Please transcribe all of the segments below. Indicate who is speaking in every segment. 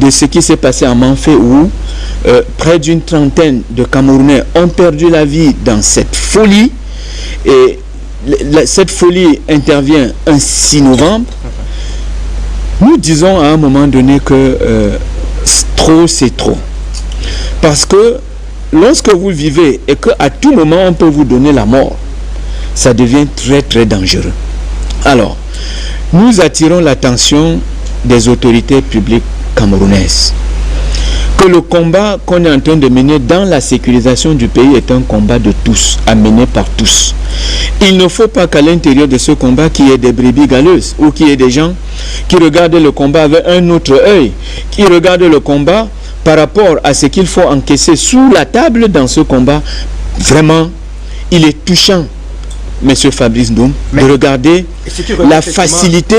Speaker 1: de ce qui s'est passé à Manfé où près d'une trentaine de Camerounais ont perdu la vie dans cette folie. Et cette folie intervient un 6 novembre. Nous disons à un moment donné que trop c'est trop. Parce que lorsque vous vivez et qu'à tout moment on peut vous donner la mort, ça devient très très dangereux. Alors, nous attirons l'attention des autorités publiques camerounaises que le combat qu'on est en train de mener dans la sécurisation du pays est un combat de tous, à mener par tous. Il ne faut pas qu'à l'intérieur de ce combat qu'il y ait des brebis galeuses ou qu'il y ait des gens qui regardent le combat avec un autre œil, qui regardent le combat par rapport à ce qu'il faut encaisser sous la table dans ce combat. Vraiment, il est touchant, Monsieur Fabrice Ndoum, de regarder la facilité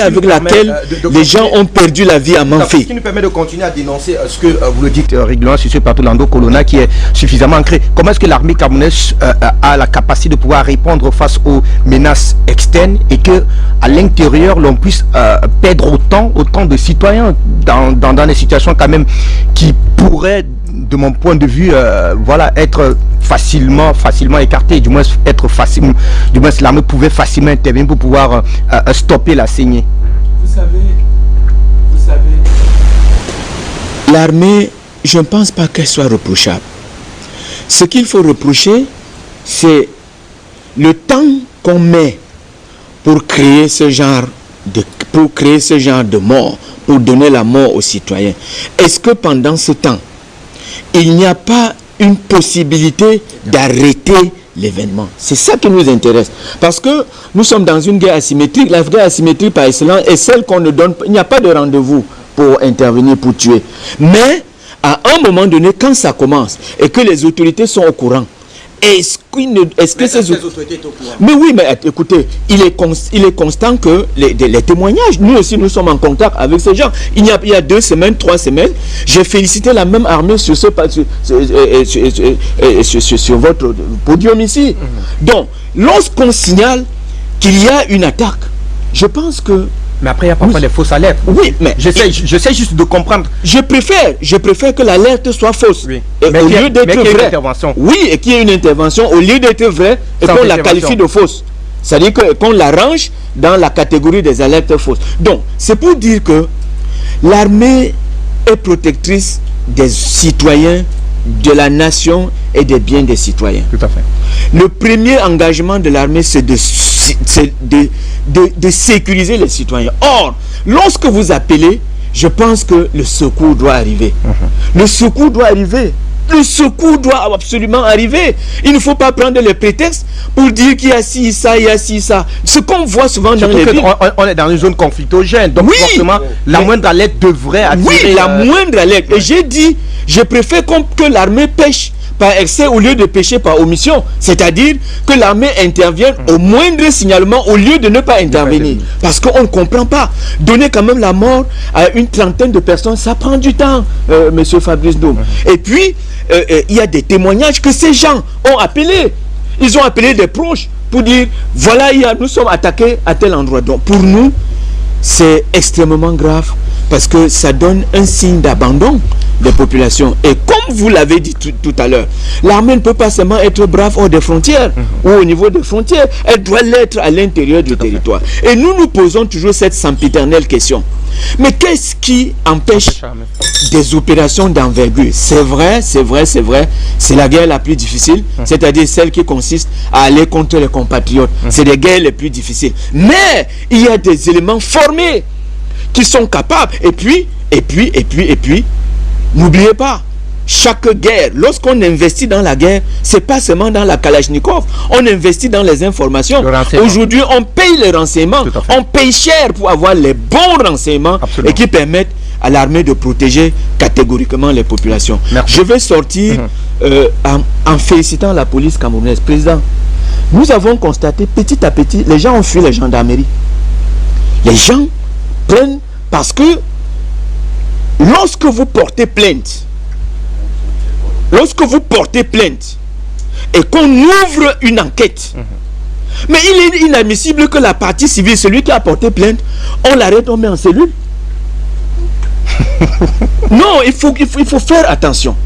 Speaker 1: avec laquelle les gens ont perdu la vie à Manfé.
Speaker 2: Ce qui nous permet de continuer à dénoncer ce que vous le dites régulièrement sur ce plateau Lando Colonna qui est suffisamment ancré. Comment est-ce que l'armée camerounaise a la capacité de pouvoir répondre face aux menaces externes et que à l'intérieur l'on puisse perdre autant de citoyens dans des situations quand même qui pourraient, de mon point de vue, voilà, être facilement écarté, du moins l'armée pouvait facilement intervenir pour pouvoir stopper la saignée.
Speaker 1: Vous savez, l'armée, je ne pense pas qu'elle soit reprochable. Ce qu'il faut reprocher, c'est le temps qu'on met pour créer ce genre de mort, pour donner la mort aux citoyens. Est-ce que pendant ce temps, il n'y a pas une possibilité d'arrêter l'événement? C'est ça qui nous intéresse. Parce que nous sommes dans une guerre asymétrique. La guerre asymétrique par excellence est celle qu'on ne donne pas. Il n'y a pas de rendez-vous pour intervenir, pour tuer. Mais à un moment donné, quand ça commence et que les autorités sont au courant, est-ce que ces autorités sont au courant? Mais oui, mais écoutez, il est constant que les témoignages, nous aussi nous sommes en contact avec ces gens. Il y a 2 semaines, 3 semaines, j'ai félicité la même armée sur votre podium ici. Donc, lorsqu'on signale qu'il y a une attaque, je pense que...
Speaker 2: Mais après, il y a parfois des fausses alertes.
Speaker 1: Oui, mais...
Speaker 2: J'essaie juste de comprendre.
Speaker 1: Je préfère que l'alerte soit fausse.
Speaker 2: Oui.
Speaker 1: Et
Speaker 2: mais
Speaker 1: au lieu d'être vraie. Oui, et qu'il y ait une intervention, au lieu d'être vraie, et qu'on la qualifie de fausse. C'est-à-dire qu'on la range dans la catégorie des alertes fausses. Donc, c'est pour dire que l'armée est protectrice des citoyens, de la nation et des biens des citoyens.
Speaker 2: Tout à fait.
Speaker 1: Le premier engagement de l'armée, c'est de sécuriser les citoyens. Or, lorsque vous appelez, je pense que le secours doit arriver. Le secours doit arriver. Le secours doit absolument arriver. Il ne faut pas prendre les prétextes pour dire qu'il y a ci, ça, il y a ci, ça. Ce qu'on voit souvent dans les villes.
Speaker 2: On est dans une zone conflictogène. Donc, forcément, la moindre alerte devrait attirer...
Speaker 1: Oui, la moindre alerte. Et j'ai dit, je préfère que l'armée pêche par excès au lieu de pêcher par omission. C'est-à-dire que l'armée intervienne au moindre signalement au lieu de ne pas intervenir. Parce qu'on ne comprend pas. Donner quand même la mort à une trentaine de personnes, ça prend du temps, Monsieur Fabrice Ndoum. Et puis, il y a des témoignages que ces gens ont appelés. Ils ont appelé des proches pour dire, voilà, nous sommes attaqués à tel endroit. Donc pour nous, c'est extrêmement grave parce que ça donne un signe d'abandon des populations. Et comme vous l'avez dit tout à l'heure, l'armée ne peut pas seulement être brave hors des frontières ou au niveau des frontières, elle doit l'être à l'intérieur du territoire. Et nous posons toujours cette sempiternelle question. Mais qu'est-ce qui empêche des opérations d'envergure? C'est vrai, c'est la guerre la plus difficile, c'est-à-dire celle qui consiste à aller contre les compatriotes. C'est les guerres les plus difficiles. Mais il y a des éléments formés qui sont capables. Et puis, n'oubliez pas, chaque guerre, lorsqu'on investit dans la guerre, c'est pas seulement dans la Kalachnikov, on investit dans les informations. Aujourd'hui, on paye les renseignements, on paye cher pour avoir les bons renseignements. Absolument. Et qui permettent à l'armée de protéger catégoriquement les populations. Merci. Je vais sortir en félicitant la police camerounaise. Président, nous avons constaté petit à petit, les gens ont fui les gendarmeries. Les gens prennent parce que lorsque vous portez plainte, et qu'on ouvre une enquête, mais il est inadmissible que la partie civile, celui qui a porté plainte, on l'arrête, on met en cellule. Non, il faut faire attention.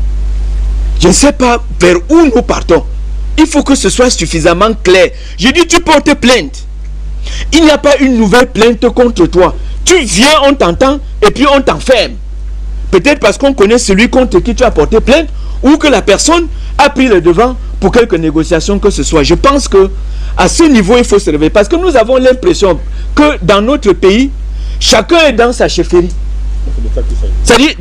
Speaker 1: Je ne sais pas vers où nous partons. Il faut que ce soit suffisamment clair. Je dis, tu portes plainte. Il n'y a pas une nouvelle plainte contre toi. Tu viens, on t'entend, et puis on t'enferme. Peut-être parce qu'on connaît celui contre qui tu as porté plainte, ou que la personne a pris le devant pour quelques négociations que ce soit. Je pense que à ce niveau, il faut se réveiller. Parce que nous avons l'impression que dans notre pays, chacun est dans sa chefferie. C'est-à-dire,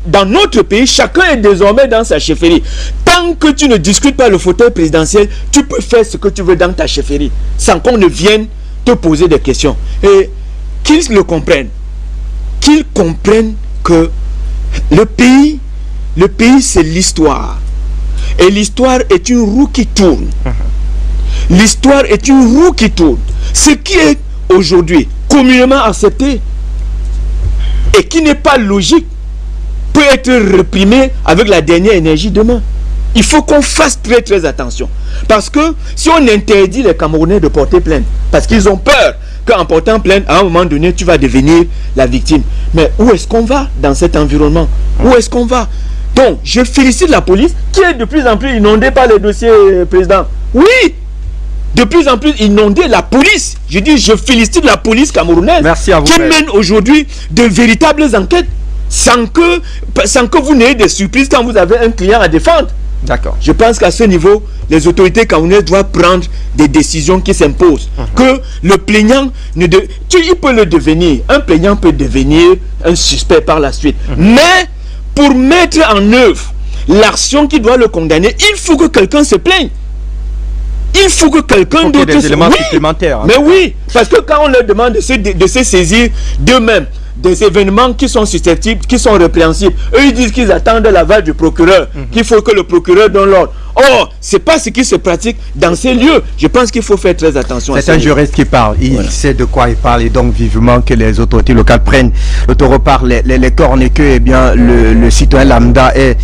Speaker 1: dans notre pays, chacun est désormais dans sa chefferie. Tant que tu ne discutes pas le fauteuil présidentiel, tu peux faire ce que tu veux dans ta chefferie, sans qu'on ne vienne te poser des questions. Et qu'ils le comprennent. Qu'ils comprennent que le pays c'est l'histoire. Et l'histoire est une roue qui tourne. L'histoire est une roue qui tourne. Ce qui est aujourd'hui communément accepté et qui n'est pas logique peut être réprimé avec la dernière énergie demain. Il faut qu'on fasse très très attention. Parce que si on interdit les Camerounais de porter plainte, parce qu'ils ont peur qu'en portant plainte, à un moment donné, tu vas devenir la victime. Mais où est-ce qu'on va dans cet environnement? Où est-ce qu'on va? Donc, je félicite la police qui est de plus en plus inondée par les dossiers, président. Oui! De plus en plus inondée, la police. Je dis, je félicite la police camerounaise.
Speaker 2: Merci à vous,
Speaker 1: qui mène aujourd'hui de véritables enquêtes sans que vous n'ayez des surprises quand vous avez un client à défendre.
Speaker 2: D'accord.
Speaker 1: Je pense qu'à ce niveau, les autorités camerounaises doivent prendre des décisions qui s'imposent. Que le plaignant, il peut le devenir. Un plaignant peut devenir un suspect par la suite. Mais pour mettre en œuvre l'action qui doit le condamner, il faut que quelqu'un se plaigne. Il faut que quelqu'un d'autre...
Speaker 2: des éléments supplémentaires.
Speaker 1: Mais oui, parce que quand on leur demande de se saisir d'eux-mêmes, des événements qui sont susceptibles, qui sont répréhensibles, eux ils disent qu'ils attendent l'aval du procureur, qu'il faut que le procureur donne l'ordre. Or, c'est pas ce qui se pratique dans ces lieux. Je pense qu'il faut faire très attention.
Speaker 2: C'est un juriste qui parle, il sait de quoi il parle, et donc vivement que les autorités locales prennent le taureau par les cornes et que eh bien, le citoyen lambda ait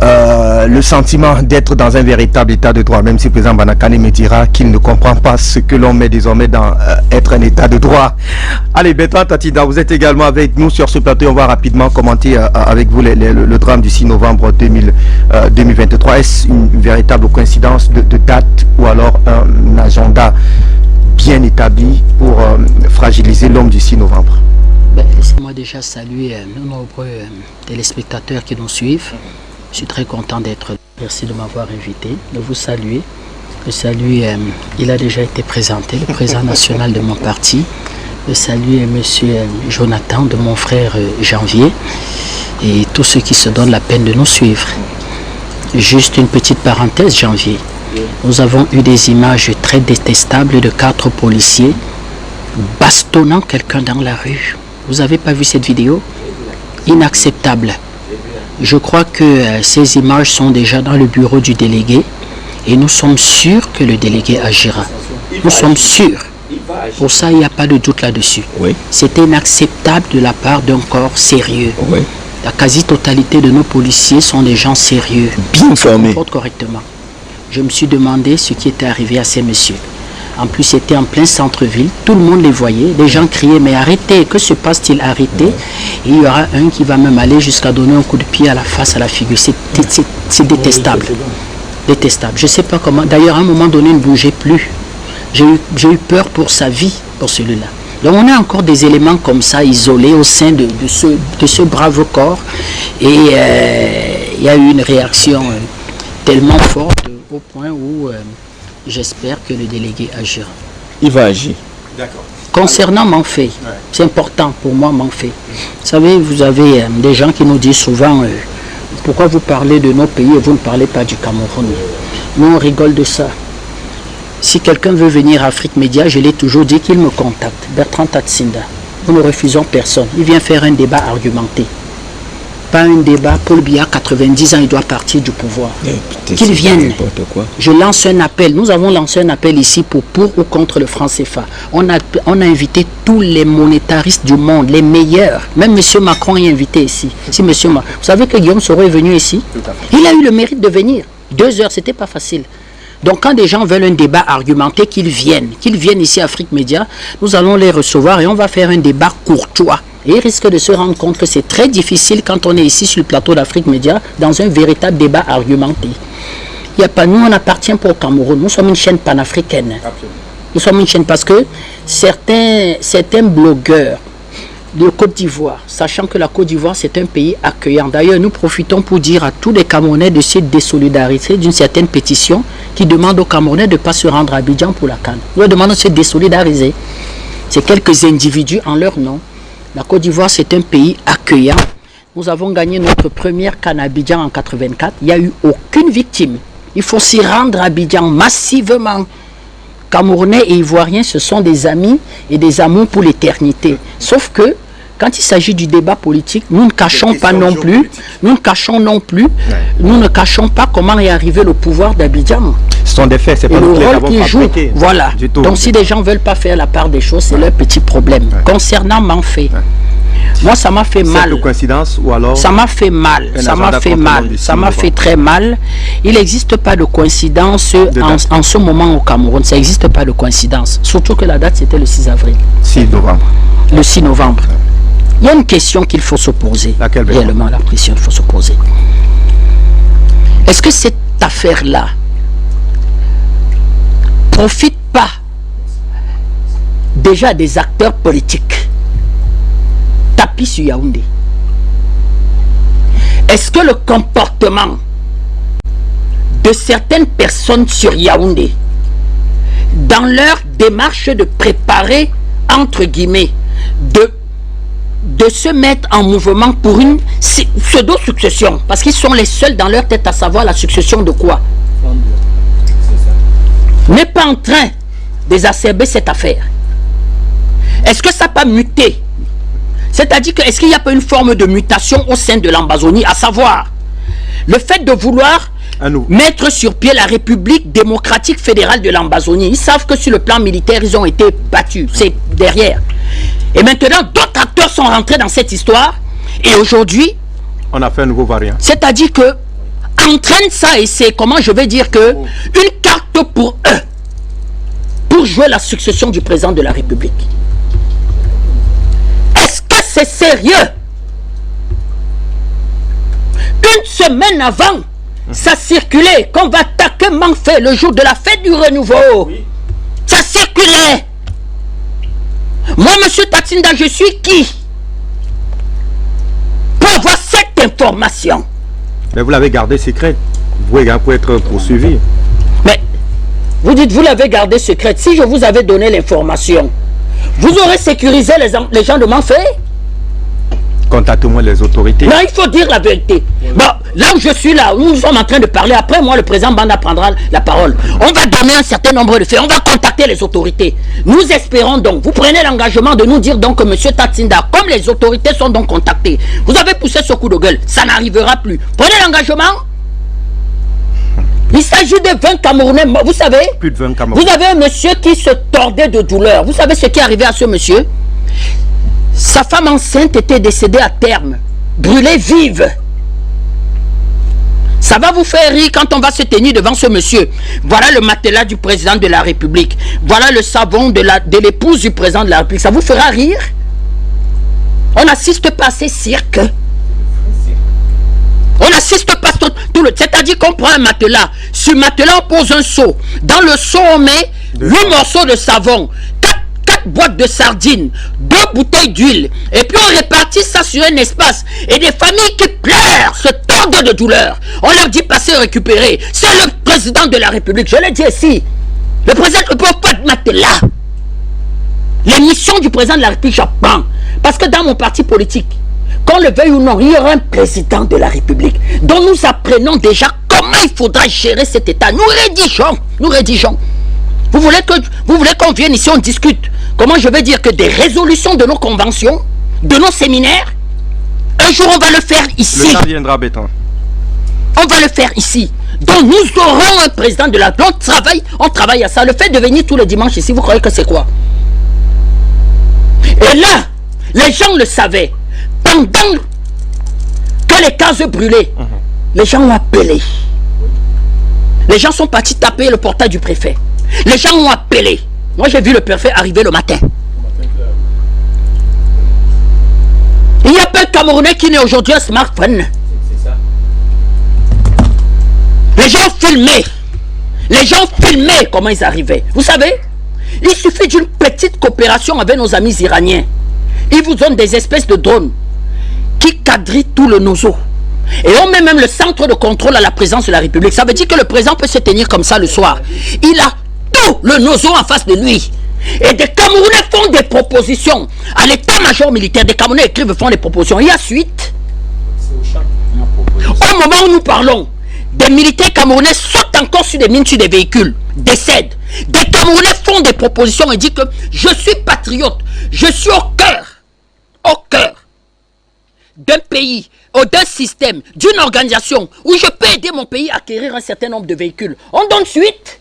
Speaker 2: le sentiment d'être dans un véritable état de droit, même si le président Banakane me dira qu'il ne comprend pas ce que l'on met désormais dans être un état de droit. Allez, Bertrand Tatida, vous êtes également avec nous sur ce plateau. On va rapidement commenter avec vous le drame du 6 novembre 2023. Est-ce une véritable coïncidence de date ou alors un agenda bien établi pour fragiliser l'homme du 6 novembre?
Speaker 3: Laissez-moi déjà saluer nos nombreux téléspectateurs qui nous suivent. Je suis très content d'être là. Merci de m'avoir invité, de vous saluer. Le salut, il a déjà été présenté, le président national de mon parti. Le salut M. Jonathan, de mon frère Janvier, et tous ceux qui se donnent la peine de nous suivre. Juste une petite parenthèse, Janvier. Nous avons eu des images très détestables de 4 policiers bastonnant quelqu'un dans la rue. Vous n'avez pas vu cette vidéo? Inacceptable. Je crois que ces images sont déjà dans le bureau du délégué et nous sommes sûrs que le délégué agira. Nous sommes sûrs. Pour ça, il n'y a pas de doute là-dessus.
Speaker 1: Oui.
Speaker 3: C'était inacceptable de la part d'un corps sérieux.
Speaker 1: Oui.
Speaker 3: La quasi-totalité de nos policiers sont des gens sérieux.
Speaker 1: Bien formés.
Speaker 3: Ils se comportent correctement. Je me suis demandé ce qui était arrivé à ces messieurs. En plus, c'était en plein centre-ville. Tout le monde les voyait. Les gens criaient, mais arrêtez, que se passe-t-il? Arrêtez. Et il y aura un qui va même aller jusqu'à donner un coup de pied à la face, à la figure. C'est détestable. Détestable. Je ne sais pas comment. D'ailleurs, à un moment donné, il ne bougeait plus. J'ai eu peur pour sa vie, pour celui-là. Donc on a encore des éléments comme ça isolés au sein de ce brave corps. Et il y a eu une réaction tellement forte au point où j'espère que le délégué agira.
Speaker 1: Il va agir.
Speaker 2: D'accord.
Speaker 3: Concernant Manfait, c'est important pour moi Manfait. Vous savez, vous avez des gens qui nous disent souvent pourquoi vous parlez de nos pays et vous ne parlez pas du Cameroun. Nous on rigole de ça. Si quelqu'un veut venir à Afrique Média, je l'ai toujours dit qu'il me contacte. Bertrand Tatsinda. Nous ne refusons personne. Il vient faire un débat argumenté. Pas un débat. Paul Biya, 90 ans, il doit partir du pouvoir. Qu'il vienne. Je lance un appel. Nous avons lancé un appel ici pour ou contre le franc CFA. On a invité tous les monétaristes du monde, les meilleurs. Même M. Macron est invité ici. Si monsieur vous savez que Guillaume Soro est venu ici? Il a eu le mérite de venir. 2 heures, c'était pas facile. Donc quand des gens veulent un débat argumenté, qu'ils viennent ici à Afrique Média, nous allons les recevoir et on va faire un débat courtois Et ils risquent de se rendre compte que c'est très difficile quand on est ici sur le plateau d'Afrique Média, dans un véritable débat argumenté. Il n'y a pas, nous on n'appartient pas au Cameroun, nous sommes une chaîne panafricaine. Absolument. Nous sommes une chaîne parce que certains blogueurs de Côte d'Ivoire, sachant que la Côte d'Ivoire c'est un pays accueillant. D'ailleurs, nous profitons pour dire à tous les Camerounais de se désolidariser d'une certaine pétition qui demande aux Camerounais de ne pas se rendre à Abidjan pour la CAN. Nous leur demandons de se désolidariser. C'est quelques individus en leur nom. La Côte d'Ivoire c'est un pays accueillant. Nous avons gagné notre première CAN à Abidjan en 84. Il n'y a eu aucune victime. Il faut s'y rendre à Abidjan massivement. Camerounais et Ivoiriens, ce sont des amis et des amours pour l'éternité. Sauf que, quand il s'agit du débat politique, nous ne cachons pas non plus, nous ne cachons pas comment est arrivé le pouvoir d'Abidjan. Ce sont des faits, c'est pas le rôle qu'ils jouent. Voilà. Donc si les gens ne veulent pas faire la part des choses, c'est leur petit problème. Concernant Manfé, moi ça m'a fait mal. C'est coïncidence ou alors ça m'a fait mal, ça m'a fait mal, ça m'a fait très mal. Il n'existe pas de coïncidence en ce moment au Cameroun, ça n'existe pas de coïncidence. Surtout que la date c'était le 6 avril. 6 novembre. Le 6 novembre. Il y a une question qu'il faut se poser. Réellement, la question qu'il faut se poser. Est-ce que cette affaire-là profite pas déjà des acteurs politiques tapis sur Yaoundé? Est-ce que le comportement de certaines personnes sur Yaoundé, dans leur démarche de préparer, entre guillemets, de se mettre en mouvement pour une pseudo-succession, parce qu'ils sont les seuls dans leur tête à savoir la succession de quoi, n'est pas en train d'exacerber cette affaire? Est-ce que ça n'a pas muté? C'est-à-dire que est-ce qu'il n'y a pas une forme de mutation au sein de l'Ambazonie, à savoir le fait de vouloir mettre sur pied la République démocratique fédérale de l'Ambazonie? Ils savent que sur le plan militaire, ils ont été battus, c'est derrière. Et maintenant, d'autres acteurs sont rentrés dans cette histoire. Et aujourd'hui, on a fait un nouveau variant. C'est-à-dire que entraîne ça, et c'est, comment je vais dire, que une carte pour eux, pour jouer la succession du président de la République. Est-ce que c'est sérieux? Une semaine avant, ça circulait qu'on va attaquer Manfé le jour de la fête du renouveau. Ça circulait. Moi, monsieur Tatsinda, je suis qui pour avoir cette information?
Speaker 2: Mais vous l'avez gardé secrète. Vous pouvez être poursuivi.
Speaker 3: Mais vous dites vous l'avez gardé secrète. Si je vous avais donné l'information, vous aurez sécurisé les gens de Manfé?
Speaker 2: Contactez-moi les autorités.
Speaker 3: Non, il faut dire la vérité. Bon, là où je suis là, où nous sommes en train de parler, après moi, le président Banda prendra la parole. On va donner un certain nombre de faits, on va contacter les autorités. Nous espérons donc, vous prenez l'engagement de nous dire donc que M. Tatsinda, comme les autorités sont donc contactées, vous avez poussé ce coup de gueule, ça n'arrivera plus. Prenez l'engagement. Il s'agit de 20 Camerounais, vous savez, plus de 20 Camerounais. Vous avez un monsieur qui se tordait de douleur. Vous savez ce qui est arrivé à ce monsieur? Sa femme enceinte était décédée à terme, brûlée vive. Ça va vous faire rire quand on va se tenir devant ce monsieur. Voilà le matelas du président de la République. Voilà le savon de l'épouse du président de la République. Ça vous fera rire? On n'assiste pas à ces cirques. On n'assiste pas tout le... C'est-à-dire qu'on prend un matelas. Sur le matelas, on pose un seau. Dans le seau, on met 8 morceaux de savon, 4 boîtes de sardines, 2 bouteilles d'huile. Et puis on répartit ça sur un espace. Et des familles qui pleurent, se tordent de douleur. On leur dit passez récupérer. C'est le président de la République. Je l'ai dit ici. Le président ne peut pas de matelas. L'émission du président de la République, j'apprends. Parce que dans mon parti politique, qu'on le veuille ou non, il y aura un président de la République dont nous apprenons déjà comment il faudra gérer cet État. Nous rédigeons. Vous voulez qu'on vienne ici, on discute. Comment je vais dire que des résolutions de nos conventions, de nos séminaires, un jour on va le faire ici. Le temps viendra, Béton. On va le faire ici. Donc nous aurons un président de la République. On travaille à ça. Le fait de venir tous les dimanches ici, vous croyez que c'est quoi? Et là, les gens le savaient. Pendant que les cases brûlaient, les gens ont appelé. Les gens sont partis taper le portail du préfet. Les gens ont appelé. Moi, j'ai vu le préfet arriver le matin. Il n'y a pas de Camerounais qui n'est aujourd'hui un smartphone. C'est ça. Les gens filmaient. Les gens filmaient comment ils arrivaient. Vous savez, il suffit d'une petite coopération avec nos amis iraniens. Ils vous donnent des espèces de drones qui quadrillent tout le nozo. Et on met même le centre de contrôle à la présidence de la République. Ça veut dire que le président peut se tenir comme ça le soir. Il a tout le nozo en face de lui. Et des Camerounais font des propositions à l'état-major militaire. Des Camerounais écrivent, font des propositions. Il y a suite. Au moment où nous parlons, des militaires camerounais sautent encore sur des mines, sur des véhicules, décèdent. Des Camerounais font des propositions et disent que je suis patriote. Je suis au cœur d'un pays, d'un système, d'une organisation où je peux aider mon pays à acquérir un certain nombre de véhicules. On donne suite.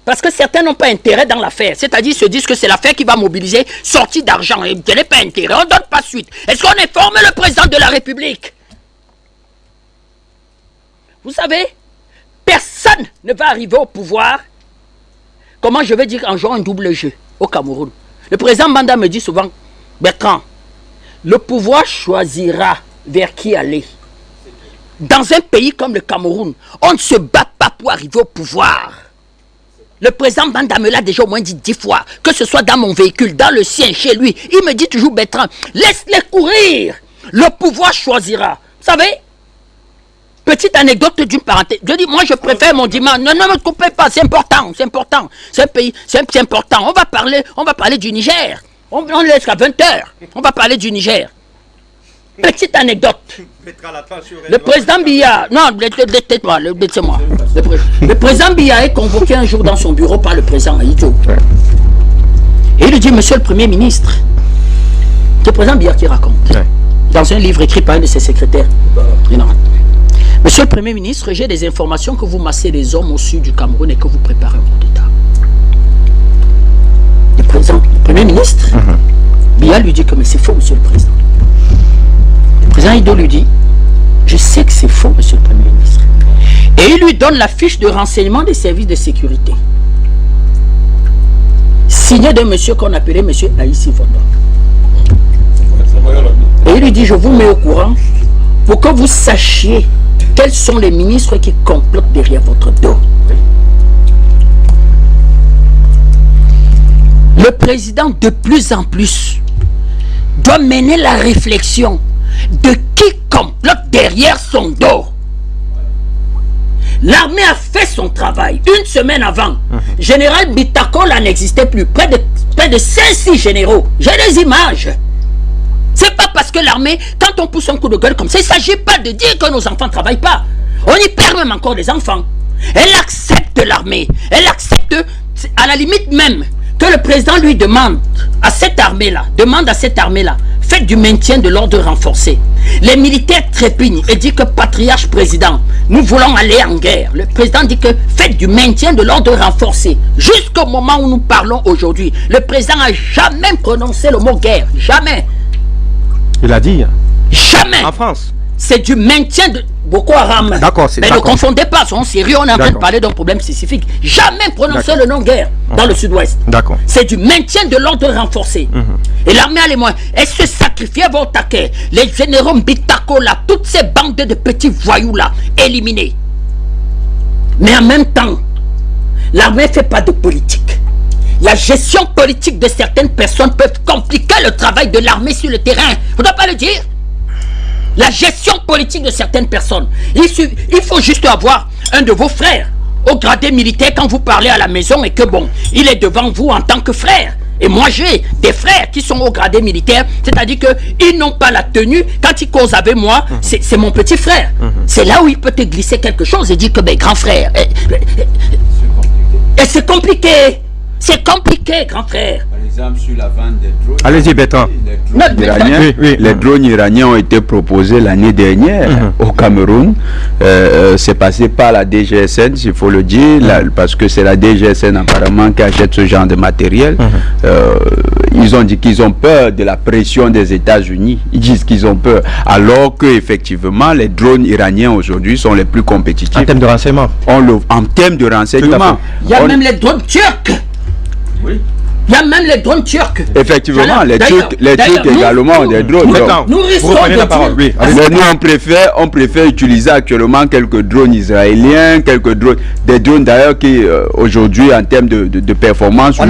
Speaker 3: Parce que certains n'ont pas intérêt dans l'affaire. C'est-à-dire, se disent que c'est l'affaire qui va mobiliser sortie d'argent. Et je n'ai pas intérêt. On ne donne pas suite. Est-ce qu'on informe le président de la République? Vous savez, personne ne va arriver au pouvoir. Comment je vais dire en jouant un double jeu au Cameroun? Le président Banda me dit souvent, Bertrand, le pouvoir choisira vers qui aller. Dans un pays comme le Cameroun, on ne se bat pas pour arriver au pouvoir. Le président Banda me l'a déjà au moins dit 10 fois, que ce soit dans mon véhicule, dans le sien, chez lui. Il me dit toujours, Bertrand, laisse-les courir. Le pouvoir choisira. Vous savez, petite anecdote d'une parenthèse. Je dis, moi je préfère mon dimanche. Non, ne me coupez pas, c'est important, c'est important. C'est un pays, c'est important. On va parler du Niger. On laisse à 20h. On va parler du Niger. Petite anecdote. Le président Biya, non, laissez-moi. Le président Biya est convoqué un jour dans son bureau par le président Aïdjo. Et il lui dit, monsieur le Premier ministre, c'est le président Biya qui raconte, dans un livre écrit par un de ses secrétaires. Monsieur le Premier ministre, j'ai des informations que vous massez les hommes au sud du Cameroun et que vous préparez un coup d'État. Le Premier ministre, Biya lui dit que mais c'est faux, monsieur le président. Le président Ido lui dit, je sais que c'est faux, monsieur le Premier ministre. Et il lui donne la fiche de renseignement des services de sécurité, signée d'un monsieur qu'on appelait monsieur Aïssi Vondo. Et il lui dit, je vous mets au courant pour que vous sachiez quels sont les ministres qui complotent derrière votre dos. Le président, de plus en plus, doit mener la réflexion de qui complote derrière son dos. L'armée a fait son travail. Une semaine avant, général Bitako là n'existait plus. Près de 5-6 généraux. J'ai des images. C'est pas parce que l'armée, quand on pousse un coup de gueule comme ça, il ne s'agit pas de dire que nos enfants ne travaillent pas. On y perd même encore des enfants. Elle accepte l'armée. Elle accepte, à la limite même, que le président lui demande à cette armée-là, faites du maintien de l'ordre renforcé. Les militaires trépignent et disent que patriarche président, nous voulons aller en guerre. Le président dit que faites du maintien de l'ordre renforcé. Jusqu'au moment où nous parlons aujourd'hui, le président n'a jamais prononcé le mot guerre. Jamais.
Speaker 2: Il a dit.
Speaker 3: Jamais.
Speaker 2: En France.
Speaker 3: C'est du maintien de Boko Haram.
Speaker 2: D'accord, c'est
Speaker 3: mais ne confondez pas, c'est sérieux, on est en train de parler d'un problème spécifique. Jamais prononcer le nom guerre dans le sud-ouest. D'accord. C'est du maintien de l'ordre renforcé. Et l'armée a les moyens. Elle se sacrifie au taquet. Les généraux Mbitako là, toutes ces bandes de petits voyous là, éliminés. Mais en même temps, l'armée ne fait pas de politique. La gestion politique de certaines personnes peut compliquer le travail de l'armée sur le terrain. On ne doit pas le dire. La gestion politique de certaines personnes. Il faut juste avoir un de vos frères au gradé militaire quand vous parlez à la maison et que bon, il est devant vous en tant que frère. Et moi j'ai des frères qui sont au gradé militaire, c'est-à-dire qu'ils n'ont pas la tenue. Quand ils causent avec moi, c'est mon petit frère. C'est là où il peut te glisser quelque chose et dire que ben grand frère. Et c'est compliqué. C'est compliqué, grand frère.
Speaker 4: Par exemple, sur la vente des drones.
Speaker 2: Allez-y, Bertrand.
Speaker 1: Les drones iraniens ont été proposés l'année dernière au Cameroun. C'est passé par la DGSN, s'il faut le dire, parce que c'est la DGSN apparemment qui achète ce genre de matériel. Ils ont dit qu'ils ont peur de la pression des États-Unis. Ils disent qu'ils ont peur, alors que effectivement les drones iraniens aujourd'hui sont les plus compétitifs.
Speaker 2: En termes de renseignement.
Speaker 1: En termes de renseignement.
Speaker 3: Il y a même les drones turcs.
Speaker 4: Oui.
Speaker 5: Il y a même les drones turcs.
Speaker 4: Effectivement, les Turcs également ont des drones.
Speaker 5: Nous risquons de
Speaker 4: dire. Mais nous, on préfère utiliser actuellement quelques drones israéliens, des drones d'ailleurs qui, aujourd'hui, en termes de performance,
Speaker 2: on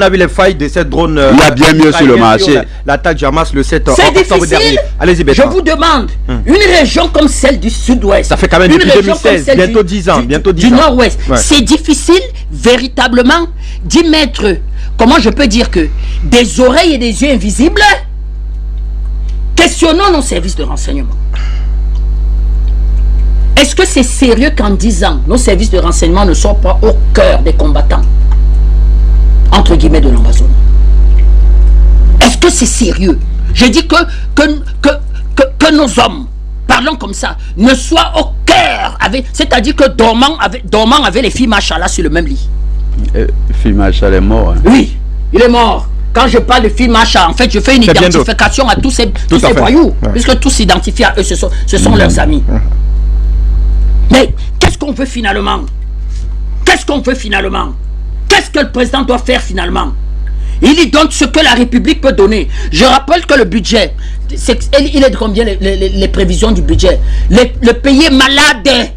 Speaker 2: a vu les failles de cette drone.
Speaker 4: Il y a bien mieux sur le marché.
Speaker 2: L'attaque du Hamas le 7
Speaker 5: octobre dernier. Allez-y, je vous demande, une région comme celle du sud-ouest,
Speaker 2: ça fait quand même depuis 2016, bientôt 10 ans,
Speaker 5: du nord-ouest, c'est difficile véritablement d'y mettre, comment je peux dire, que des oreilles et des yeux invisibles. Questionnons nos services de renseignement. Est-ce que c'est sérieux qu'en 10 ans, nos services de renseignement ne sont pas au cœur des combattants, entre guillemets, de l'Amazone? Est-ce que c'est sérieux? Je dis que nos hommes, parlons comme ça, ne soient au cœur, c'est-à-dire que Dormant avait les filles Machala sur le même lit.
Speaker 4: Fille Machala est mort. Hein.
Speaker 5: Oui, il est mort. Quand je parle de filles Machala, en fait, je fais une identification à tous ces voyous, puisque tous s'identifient à eux, ce sont leurs amis. Mais qu'est-ce qu'on veut finalement? Qu'est-ce qu'on veut finalement? Qu'est-ce que le président doit faire finalement? Il y donne ce que la République peut donner. Je rappelle que le budget, il est de combien les prévisions du budget? Le pays est malade.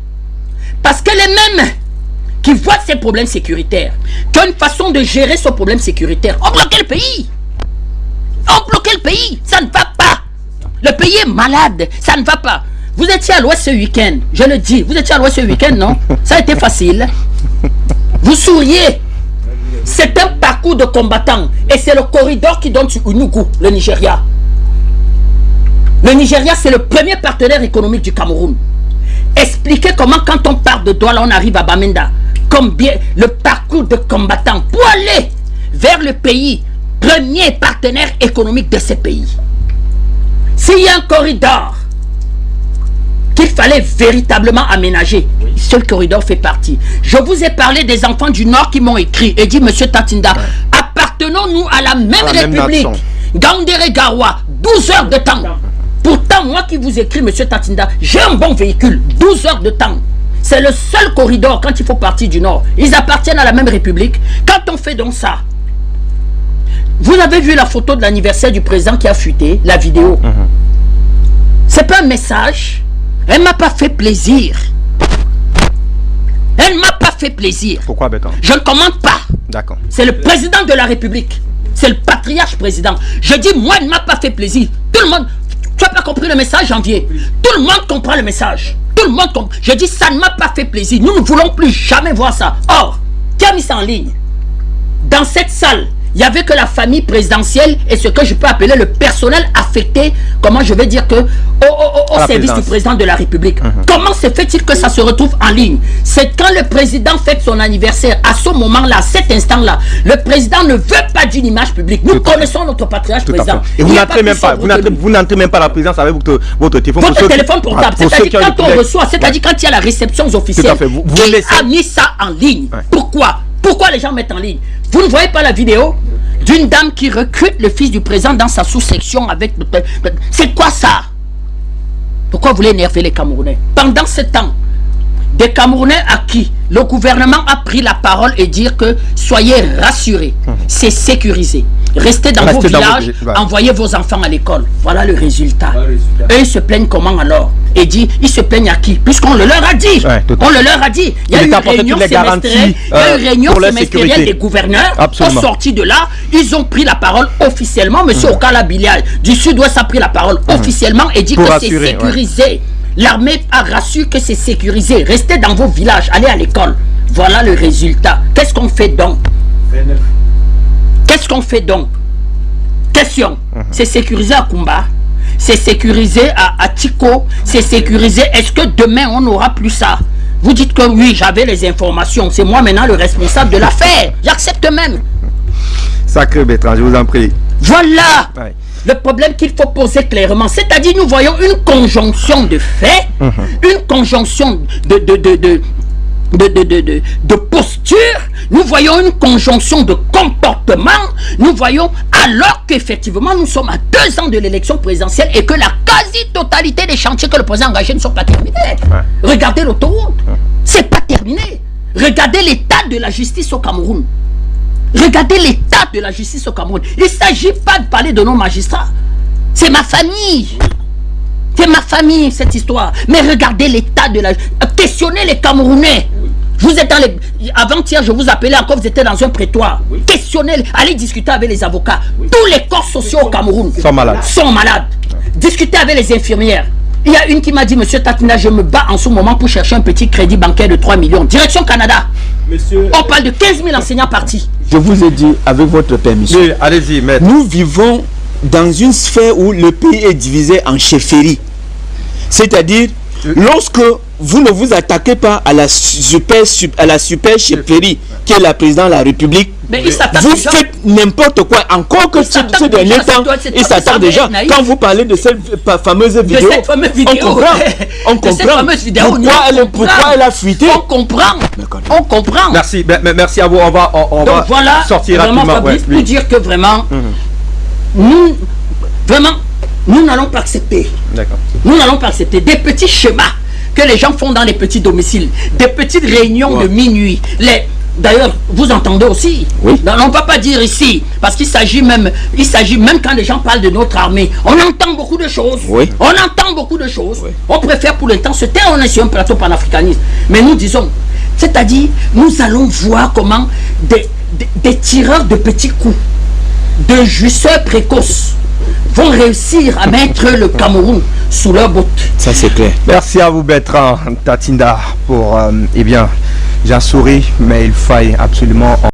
Speaker 5: Parce que les mêmes qui voient ces problèmes sécuritaires, qui ont une façon de gérer ce problème sécuritaire, ont bloqué le pays. Ont bloqué le pays. Ça ne va pas. Le pays est malade. Ça ne va pas. Vous étiez à l'Ouest ce week-end. Je le dis. Vous étiez à l'Ouest ce week-end, non? Ça a été facile. Vous souriez. C'est un parcours de combattants. Et c'est le corridor qui donne sur Unugu, le Nigeria. Le Nigeria, c'est le premier partenaire économique du Cameroun. Expliquez comment, quand on part de Douala, on arrive à Bamenda. Combien le parcours de combattants pour aller vers le pays, premier partenaire économique de ce pays. S'il y a un corridor qu'il fallait véritablement aménager, ce corridor fait partie. Je vous ai parlé des enfants du Nord qui m'ont écrit et dit, Monsieur Tatinda, appartenons-nous à la même République. Gandere Gawa, 12 heures de temps. Pourtant, moi qui vous écris, Monsieur Tatinda, j'ai un bon véhicule, 12 heures de temps. C'est le seul corridor quand il faut partir du Nord. Ils appartiennent à la même République. Quand on fait donc ça, vous avez vu la photo de l'anniversaire du président qui a fuité, la vidéo. C'est pas un message. Elle m'a pas fait plaisir. Elle m'a pas fait plaisir.
Speaker 2: Pourquoi, Béton?
Speaker 5: Je ne commande pas.
Speaker 2: D'accord.
Speaker 5: C'est le président de la République. C'est le patriarche président. Je dis, moi, elle ne m'a pas fait plaisir. Tout le monde... Tu n'as pas compris le message, Janvier? Tout le monde comprend le message. Tout le monde comprend. Je dis, ça ne m'a pas fait plaisir. Nous ne voulons plus jamais voir ça. Or, qui a mis ça en ligne? Dans cette salle, il n'y avait que la famille présidentielle et ce que je peux appeler le personnel affecté, comment je vais dire que, au service du président de la République. Comment se fait-il que ça se retrouve en ligne? C'est quand le président fête son anniversaire, à ce moment-là, à cet instant-là, le président ne veut pas d'une image publique. Nous connaissons notre patriarche président.
Speaker 2: Et vous n'entrez même pas, vous n'entrez même pas la présidence avec votre téléphone.
Speaker 5: Votre téléphone portable, c'est-à-dire quand on reçoit, c'est-à-dire quand il y a la réception officielle. Qui a mis ça en ligne? Pourquoi? Pourquoi les gens mettent en ligne? Vous ne voyez pas la vidéo d'une dame qui recrute le fils du président dans sa sous-section avec... C'est quoi ça? Pourquoi vous voulez énerver les Camerounais? Pendant ce temps, des Camerounais à qui le gouvernement a pris la parole et dire que soyez rassurés, c'est sécurisé. Restez dans vos villages, envoyez vos enfants à l'école. Voilà le résultat. Eux, ils se plaignent comment alors? Et dit, ils se plaignent à qui? Puisqu'on le leur a dit. On le leur a dit. Il y a eu une réunion semestrielle des gouverneurs. Au sorti de là, ils ont pris la parole officiellement. Monsieur Okala Bilial du Sud-Ouest a pris la parole officiellement et dit que c'est sécurisé. L'armée a rassuré que c'est sécurisé. Restez dans vos villages, allez à l'école. Voilà le résultat. Qu'est-ce qu'on fait donc? Qu'est-ce qu'on fait donc? Question. C'est sécurisé à Kumba. C'est sécurisé à Tiko. C'est sécurisé. Est-ce que demain on n'aura plus ça? Vous dites que oui, j'avais les informations. C'est moi maintenant le responsable de l'affaire. J'accepte même.
Speaker 2: Sacré Bertrand, je vous en prie.
Speaker 5: Voilà le problème qu'il faut poser clairement. C'est-à-dire, nous voyons une conjonction de faits, une conjonction de posture, nous voyons une conjonction de comportement, nous voyons, alors qu'effectivement nous sommes à 2 ans de l'élection présidentielle et que la quasi-totalité des chantiers que le président a engagés ne sont pas terminés. Regardez l'autoroute, c'est pas terminé. Regardez l'état de la justice au Cameroun. Regardez l'état de la justice au Cameroun. Il ne s'agit pas de parler de nos magistrats. C'est ma famille. C'est ma famille, cette histoire. Mais regardez l'état de la... Questionnez les Camerounais. Vous êtes dans les... Avant-hier, je vous appelais encore, vous étiez dans un prétoire. Questionnez, allez discuter avec les avocats. Tous les corps sociaux au Cameroun sont malades. Discutez avec les infirmières. Il y a une qui m'a dit, Monsieur Tatina, je me bats en ce moment pour chercher un petit crédit bancaire de 3 millions. Direction Canada. Monsieur... On parle de 15 000 enseignants partis.
Speaker 1: Je vous ai dit, avec votre permission.
Speaker 2: Oui, allez-y, maître.
Speaker 1: Nous vivons dans une sphère où le pays est divisé en chefferies. C'est-à-dire, lorsque vous ne vous attaquez pas à la super chefferie qui est la présidente de la République, vous faites n'importe quoi. Encore que ce dernier temps, il s'attaque déjà. Quand vous parlez de cette fameuse vidéo, on comprend pourquoi elle a fuité.
Speaker 5: On comprend.
Speaker 2: Merci, merci à vous. On va sortir rapidement.
Speaker 5: Fabrice, pour dire que vraiment, nous n'allons pas accepter. Nous n'allons pas accepter des petits schémas que les gens font dans les petits domiciles, des petites réunions de minuit. D'ailleurs, vous entendez aussi. Oui. On ne peut pas dire ici, parce qu'il s'agit même quand les gens parlent de notre armée, on entend beaucoup de choses. Oui. On entend beaucoup de choses. Oui. On préfère pour l'instant se taire, on est sur un plateau panafricaniste. Mais nous disons, c'est-à-dire, nous allons voir comment des tireurs de petits coups, de jouisseurs précoces, vont réussir à mettre le Cameroun sous leur botte.
Speaker 1: Ça c'est clair.
Speaker 2: Merci à vous Bertrand Tatinda pour, eh bien, j'ai souri, mais il faille absolument...